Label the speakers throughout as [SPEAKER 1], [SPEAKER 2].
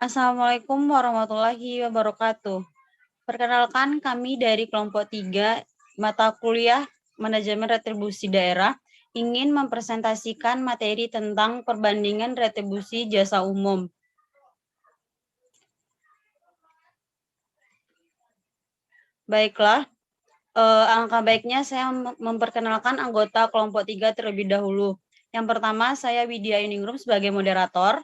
[SPEAKER 1] Assalamualaikum warahmatullahi wabarakatuh. Perkenalkan kami dari kelompok 3 mata kuliah Manajemen Retribusi Daerah ingin mempresentasikan materi tentang perbandingan retribusi jasa umum. Baiklah, alangkah baiknya saya memperkenalkan anggota kelompok 3 terlebih dahulu. Yang pertama, saya Widya Yuningrum sebagai moderator.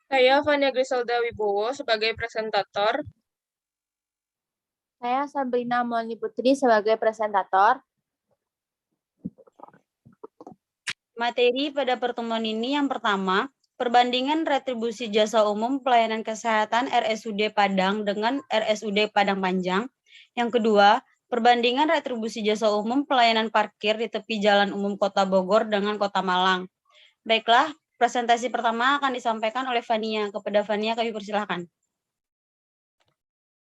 [SPEAKER 2] Saya Fania Griselda Wibowo sebagai presentator.
[SPEAKER 3] Saya Sabrina Maulani Putri sebagai presentator.
[SPEAKER 1] Materi pada pertemuan ini yang pertama, perbandingan retribusi jasa umum pelayanan kesehatan RSUD Padang dengan RSUD Padang Panjang. Yang kedua, perbandingan retribusi jasa umum pelayanan parkir di tepi jalan umum Kota Bogor dengan Kota Malang. Baiklah, presentasi pertama akan disampaikan oleh Fania. Kepada Fania kami persilahkan.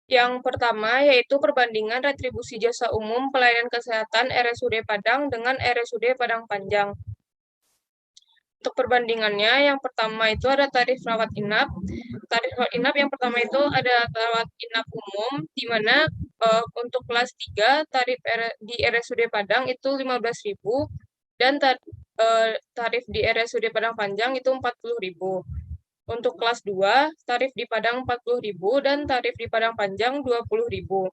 [SPEAKER 2] Yang pertama yaitu perbandingan retribusi jasa umum pelayanan kesehatan RSUD Padang dengan RSUD Padang Panjang. Untuk perbandingannya, yang pertama itu ada tarif rawat inap. Tarif rawat inap yang pertama itu ada rawat inap umum, di mana untuk kelas 3 tarif di RSUD Padang itu 15.000 dan tarif di RSUD Padang Panjang itu 40.000. Untuk kelas 2, tarif di Padang 40.000 dan tarif di Padang Panjang 20.000.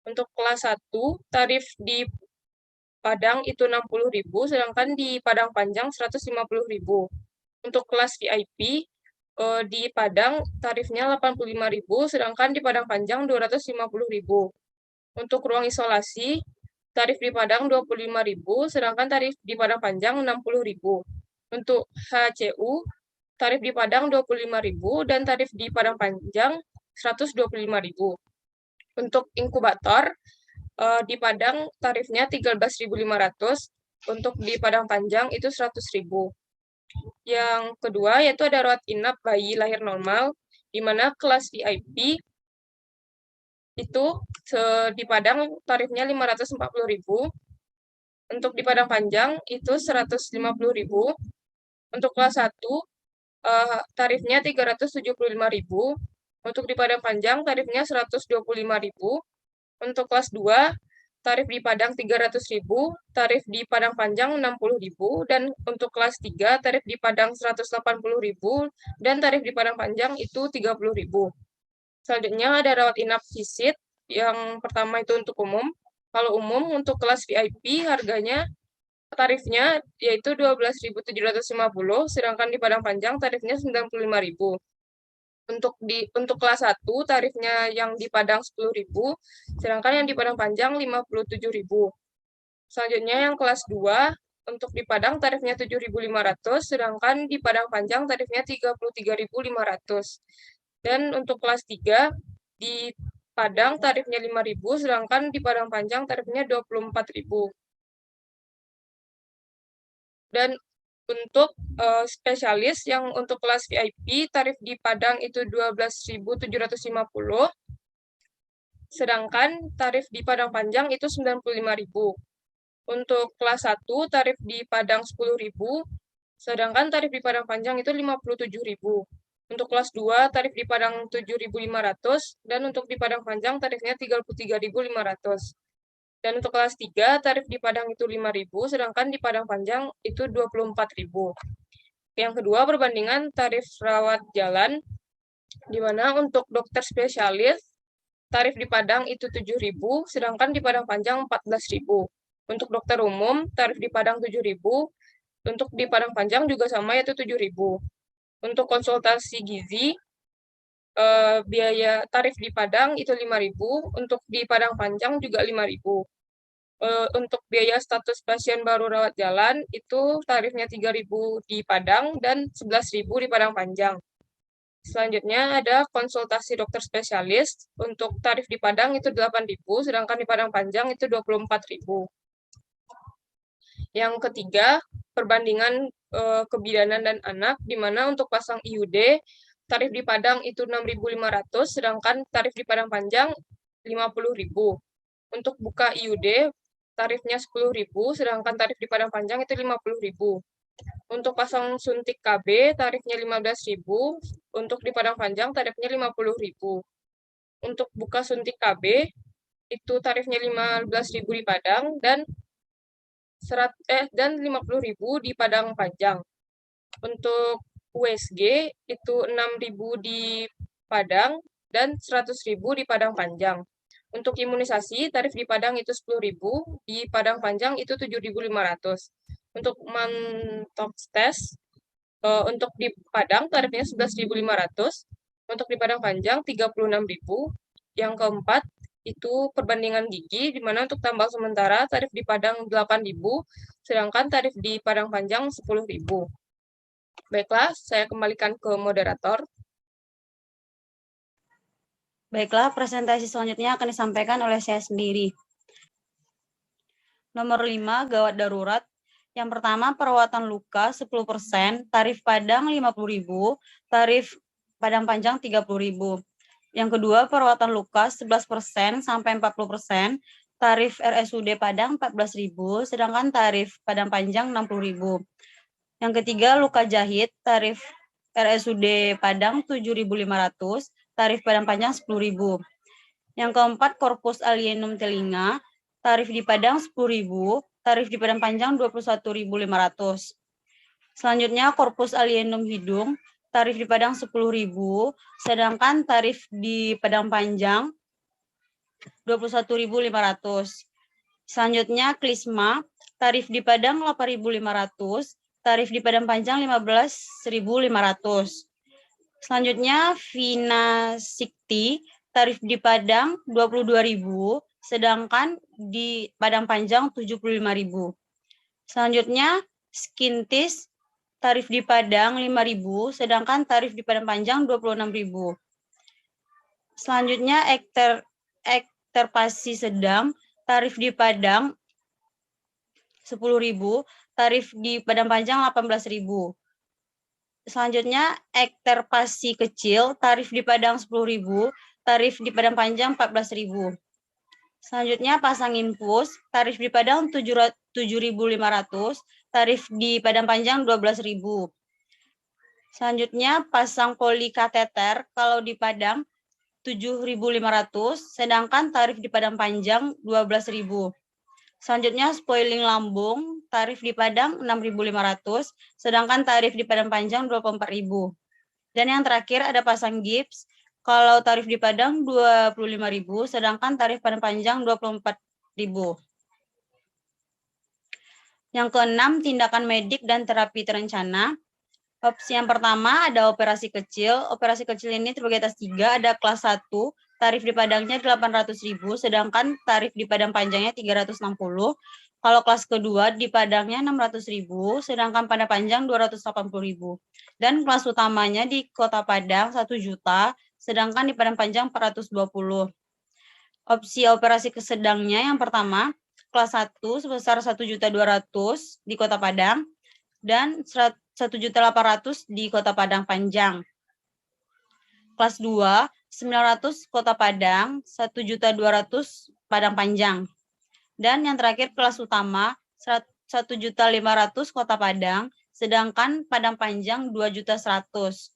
[SPEAKER 2] Untuk kelas 1, tarif di Padang itu 60.000, sedangkan di Padang Panjang 150.000. Untuk kelas VIP, di Padang tarifnya 85.000, sedangkan di Padang Panjang 250.000. Untuk ruang isolasi, tarif di Padang 25.000, sedangkan tarif di Padang Panjang 60.000. Untuk HCU, tarif di Padang 25.000 dan tarif di Padang Panjang 125.000. Untuk inkubator, di Padang tarifnya 13.500, untuk di Padang Panjang itu 100.000. Yang kedua yaitu ada rawat inap bayi lahir normal, di mana kelas VIP itu di Padang tarifnya 540.000, untuk di Padang Panjang itu 150.000. Untuk kelas 1 tarifnya 375.000, untuk di Padang Panjang tarifnya 125.000. Untuk kelas 2 tarif di Padang 300.000, tarif di Padang Panjang 60.000, dan untuk kelas 3 tarif di Padang 180.000 dan tarif di Padang Panjang itu 30.000. Selanjutnya ada rawat inap visit, yang pertama itu untuk umum. Kalau umum untuk kelas VIP harganya tarifnya yaitu 12.750, sedangkan di Padang Panjang tarifnya 95.000. Untuk kelas 1 tarifnya yang di Padang 10.000, sedangkan yang di Padang Panjang 57.000. Selanjutnya yang kelas 2 untuk di Padang tarifnya 7.500, sedangkan di Padang Panjang tarifnya 33.500. Dan untuk kelas 3 di Padang tarifnya 5.000, sedangkan di Padang Panjang tarifnya 24.000. Dan untuk spesialis yang untuk kelas VIP, tarif di Padang itu 12.750, sedangkan tarif di Padang Panjang itu 95.000. Untuk kelas 1, tarif di Padang 10.000, sedangkan tarif di Padang Panjang itu 57.000. Untuk kelas 2, tarif di Padang 7.500, dan untuk di Padang Panjang tarifnya 33.500. Dan untuk kelas 3, tarif di Padang itu 5.000, sedangkan di Padang Panjang itu 24.000. Yang kedua, perbandingan tarif rawat jalan, di mana untuk dokter spesialis, tarif di Padang itu 7.000, sedangkan di Padang Panjang 14.000. Untuk dokter umum, tarif di Padang 7.000, untuk di Padang Panjang juga sama, yaitu 7.000. Untuk konsultasi gizi, biaya tarif di Padang itu 5.000, untuk di Padang Panjang juga 5.000. Untuk biaya status pasien baru rawat jalan, itu tarifnya 3.000 di Padang dan 11.000 di Padang Panjang. Selanjutnya ada konsultasi dokter spesialis, untuk tarif di Padang itu 8.000, sedangkan di Padang Panjang itu 24.000. Yang ketiga, perbandingan kebidanan dan anak, di mana untuk pasang IUD, tarif di Padang itu 6.500, sedangkan tarif di Padang Panjang 50.000. Untuk buka IUD, tarifnya 10.000, sedangkan tarif di Padang Panjang itu 50.000. Untuk pasang suntik KB tarifnya 15.000, untuk di Padang Panjang tarifnya 50.000. Untuk buka suntik KB itu tarifnya 15.000 di Padang dan 50.000 di Padang Panjang. Untuk USG itu 6.000 di Padang dan 100.000 di Padang Panjang. Untuk imunisasi, tarif di Padang itu 10.000, di Padang Panjang itu 7.500. Untuk mantox test, untuk di Padang tarifnya 11.500, untuk di Padang Panjang 36.000. Yang keempat, itu perbandingan gigi, di mana untuk tambal sementara tarif di Padang 8.000, sedangkan tarif di Padang Panjang 10.000. Baiklah, saya kembalikan ke moderator.
[SPEAKER 1] Baiklah, presentasi selanjutnya akan disampaikan oleh saya sendiri. Nomor 5, gawat darurat. Yang pertama, perawatan luka 10%, tarif Padang 50.000, tarif Padang Panjang 30.000. Yang kedua, perawatan luka 11% sampai 40%, tarif RSUD Padang 14.000, sedangkan tarif Padang Panjang 60.000. Yang ketiga, luka jahit, tarif RSUD Padang 7.500, tarif Padang Panjang 10.000. Yang keempat, korpus alienum telinga, tarif di Padang 10.000, tarif di Padang Panjang 21.500. Selanjutnya, korpus alienum hidung, tarif di Padang 10.000, sedangkan tarif di Padang Panjang 21.500. Selanjutnya, klisma, tarif di Padang 8.500, tarif di Padang Panjang 15.500. Selanjutnya, vinasikti, tarif di Padang 22.000, sedangkan di Padang Panjang 75.000. Selanjutnya, skintis, tarif di Padang 5.000, sedangkan tarif di Padang Panjang 26.000. Selanjutnya, ekterpasi sedang, tarif di Padang 10.000, tarif di Padang Panjang 18.000. Selanjutnya, ekterpasi kecil, tarif di Padang 10.000, tarif di Padang Panjang 14.000. Selanjutnya, pasang infus, tarif di Padang 7.500, tarif di Padang Panjang 12.000. Selanjutnya, pasang polikateter, kalau di Padang 7.500, sedangkan tarif di Padang Panjang 12.000. Selanjutnya, spoiling lambung, tarif di Padang 6.500, sedangkan tarif di Padang Panjang 24.000. Dan yang terakhir ada pasang gips, kalau tarif di Padang 25.000, sedangkan tarif Padang Panjang 24.000. Yang keenam, tindakan medik dan terapi terencana. Opsi yang pertama ada operasi kecil. Operasi kecil ini terbagi atas 3, ada kelas 1, tarif di Padangnya 800.000, sedangkan tarif di Padang Panjangnya 360. Kalau kelas kedua di Padangnya 600.000, sedangkan Padang Panjang 280.000. Dan kelas utamanya di Kota Padang 1 juta, sedangkan di Padang Panjang 420. Opsi operasi kesedangnya yang pertama, kelas 1 sebesar 1.200.000 di Kota Padang, dan 1.800.000 di Kota Padang Panjang. Kelas 2, 900 Kota Padang, 1.200.000 Padang Panjang. Dan yang terakhir kelas utama, 1.500.000 Kota Padang, sedangkan Padang Panjang 2.100.000.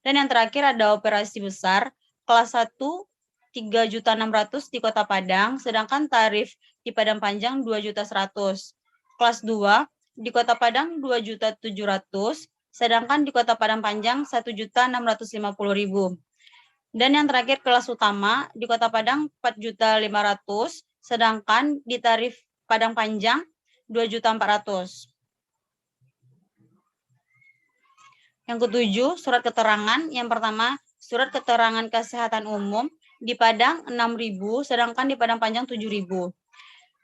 [SPEAKER 1] Dan yang terakhir ada operasi besar, kelas 1, 3.600.000 di Kota Padang, sedangkan tarif di Padang Panjang 2.100.000. Kelas 2, di Kota Padang 2.700.000, sedangkan di Kota Padang Panjang 1.650.000. Dan yang terakhir kelas utama di Kota Padang 4.500.000, sedangkan di tarif Padang Panjang 2.400.000. Yang ketujuh, surat keterangan. Yang pertama, surat keterangan kesehatan umum di Padang 6.000, sedangkan di Padang Panjang 7.000.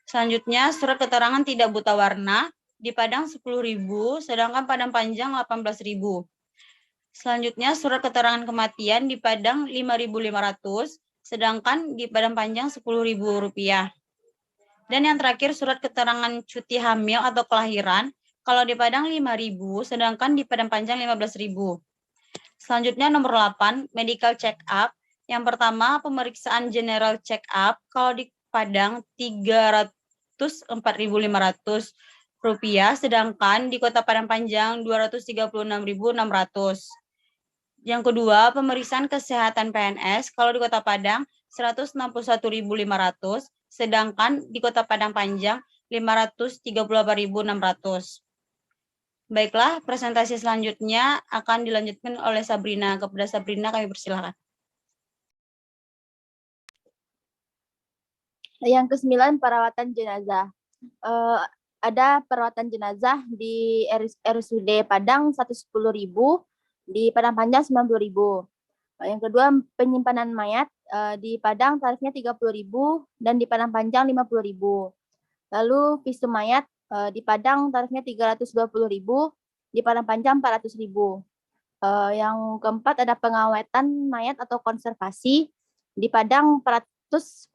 [SPEAKER 1] Selanjutnya, surat keterangan tidak buta warna di Padang 10.000, sedangkan Padang Panjang 18.000. Selanjutnya, surat keterangan kematian di Padang 5.500, sedangkan di Padang Panjang 10.000 rupiah. Dan yang terakhir, surat keterangan cuti hamil atau kelahiran, kalau di Padang 5.000, sedangkan di Padang Panjang 15.000. Selanjutnya, nomor 8, medical check up. Yang pertama, pemeriksaan general check up, kalau di Padang 304.500, sedangkan di Kota Padang Panjang 236.600. Yang kedua, pemeriksaan kesehatan PNS kalau di Kota Padang 161.500, sedangkan di Kota Padang Panjang 538.600. Baiklah, presentasi selanjutnya akan dilanjutkan oleh Sabrina. Kepada Sabrina kami persilakan.
[SPEAKER 3] Yang ke-9, perawatan jenazah. Ada perawatan jenazah di RSUD Padang 110.000, di Padang Panjang 90.000. Yang kedua, penyimpanan mayat di Padang tarifnya 30.000 dan di Padang Panjang 50.000. Lalu visum mayat di Padang tarifnya 320.000, di Padang Panjang 400.000. Yang keempat, ada pengawetan mayat atau konservasi di Padang 410.000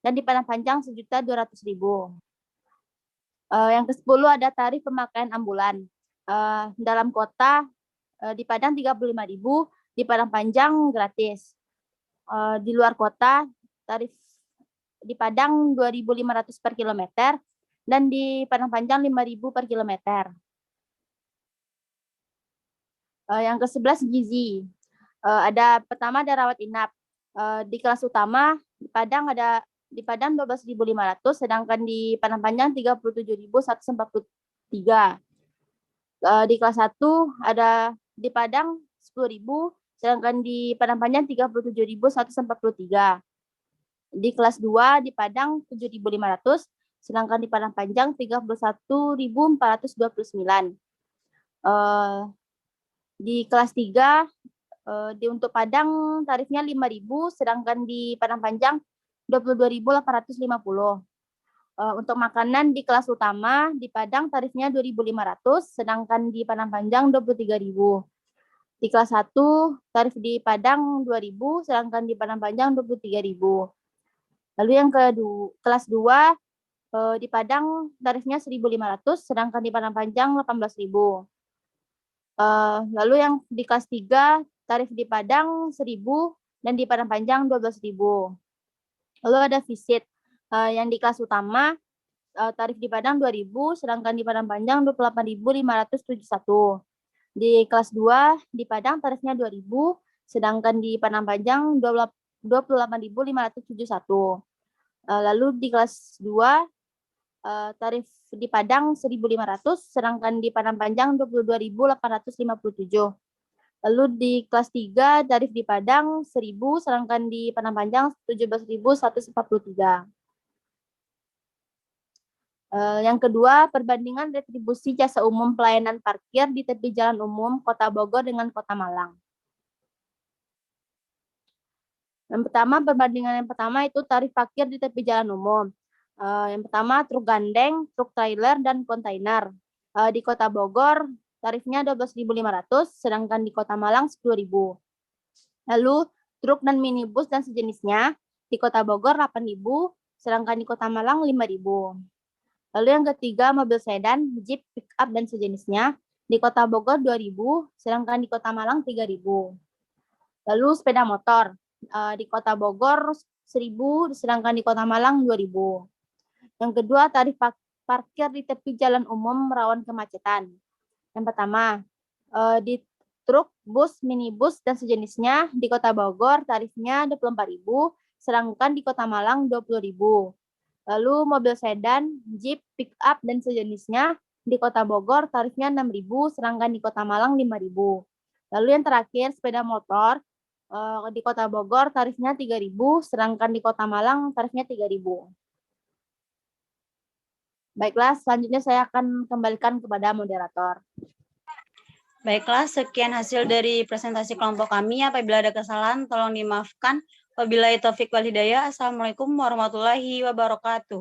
[SPEAKER 3] dan di Padang Panjang 1.200.000. Yang ke-10, ada tarif pemakaian ambulan. Dalam kota di Padang 35.000, di Padang Panjang gratis. Di luar kota tarif di Padang 2.500 per kilometer dan di Padang Panjang 5.000 per kilometer. Yang ke-11, gizi. Pertama ada rawat inap. Di kelas utama di Padang 12.500, sedangkan di Padang Panjang 37.143. Di kelas 1 ada di Padang 10.000, sedangkan di Padang Panjang 37.143. Di kelas 2 di Padang 7.500, sedangkan di Padang Panjang 31.429. Di kelas 3 untuk Padang tarifnya 5.000, sedangkan di Padang Panjang 22.850. Untuk makanan di kelas utama di Padang tarifnya 2.500, sedangkan di Padang Panjang 23.000. Di kelas 1 tarif di Padang 2.000, sedangkan di Padang Panjang 23.000. Lalu yang kelas 2 di Padang tarifnya 1.500, sedangkan di Padang Panjang 18.000. Lalu yang di kelas 3 tarif di Padang 1.000 dan di Padang Panjang 12.000. Lalu ada visit. Yang di kelas utama tarif di Padang 2.000, sedangkan di Padang Panjang 28.571. Di kelas 2 di Padang tarifnya 2.000, sedangkan di Padang Panjang 28.571. Lalu di kelas 2 tarif di Padang 1.500, sedangkan di Padang Panjang 22.857. Lalu di kelas 3 tarif di Padang 1.000, sedangkan di Padang Panjang 17.143. Yang kedua, perbandingan retribusi jasa umum pelayanan parkir di tepi jalan umum Kota Bogor dengan Kota Malang. Perbandingan yang pertama itu tarif parkir di tepi jalan umum. Yang pertama, truk gandeng, truk trailer, dan kontainer. Di Kota Bogor tarifnya 12.500, sedangkan di Kota Malang 10.000. Lalu truk dan minibus dan sejenisnya di Kota Bogor 8.000, sedangkan di Kota Malang 5.000. Lalu yang ketiga, mobil sedan, jeep, pick up dan sejenisnya di Kota Bogor 2.000, sedangkan di Kota Malang 3.000. Lalu sepeda motor di Kota Bogor 1.000, sedangkan di Kota Malang 2.000. Yang kedua, tarif parkir di tepi jalan umum rawan kemacetan. Yang pertama, di truk, bus, minibus, dan sejenisnya di Kota Bogor tarifnya 24.000, sedangkan di Kota Malang 20.000. Lalu mobil sedan, jeep, pick up, dan sejenisnya di Kota Bogor tarifnya 6.000, sedangkan di Kota Malang 5.000. Lalu yang terakhir, sepeda motor di Kota Bogor tarifnya 3.000, sedangkan di Kota Malang tarifnya 3.000. Baiklah, selanjutnya saya akan kembalikan kepada moderator.
[SPEAKER 1] Baiklah, sekian hasil dari presentasi kelompok kami. Apabila ada kesalahan, tolong dimaafkan. Wabillahi taufiq wal hidayah. Assalamualaikum warahmatullahi wabarakatuh.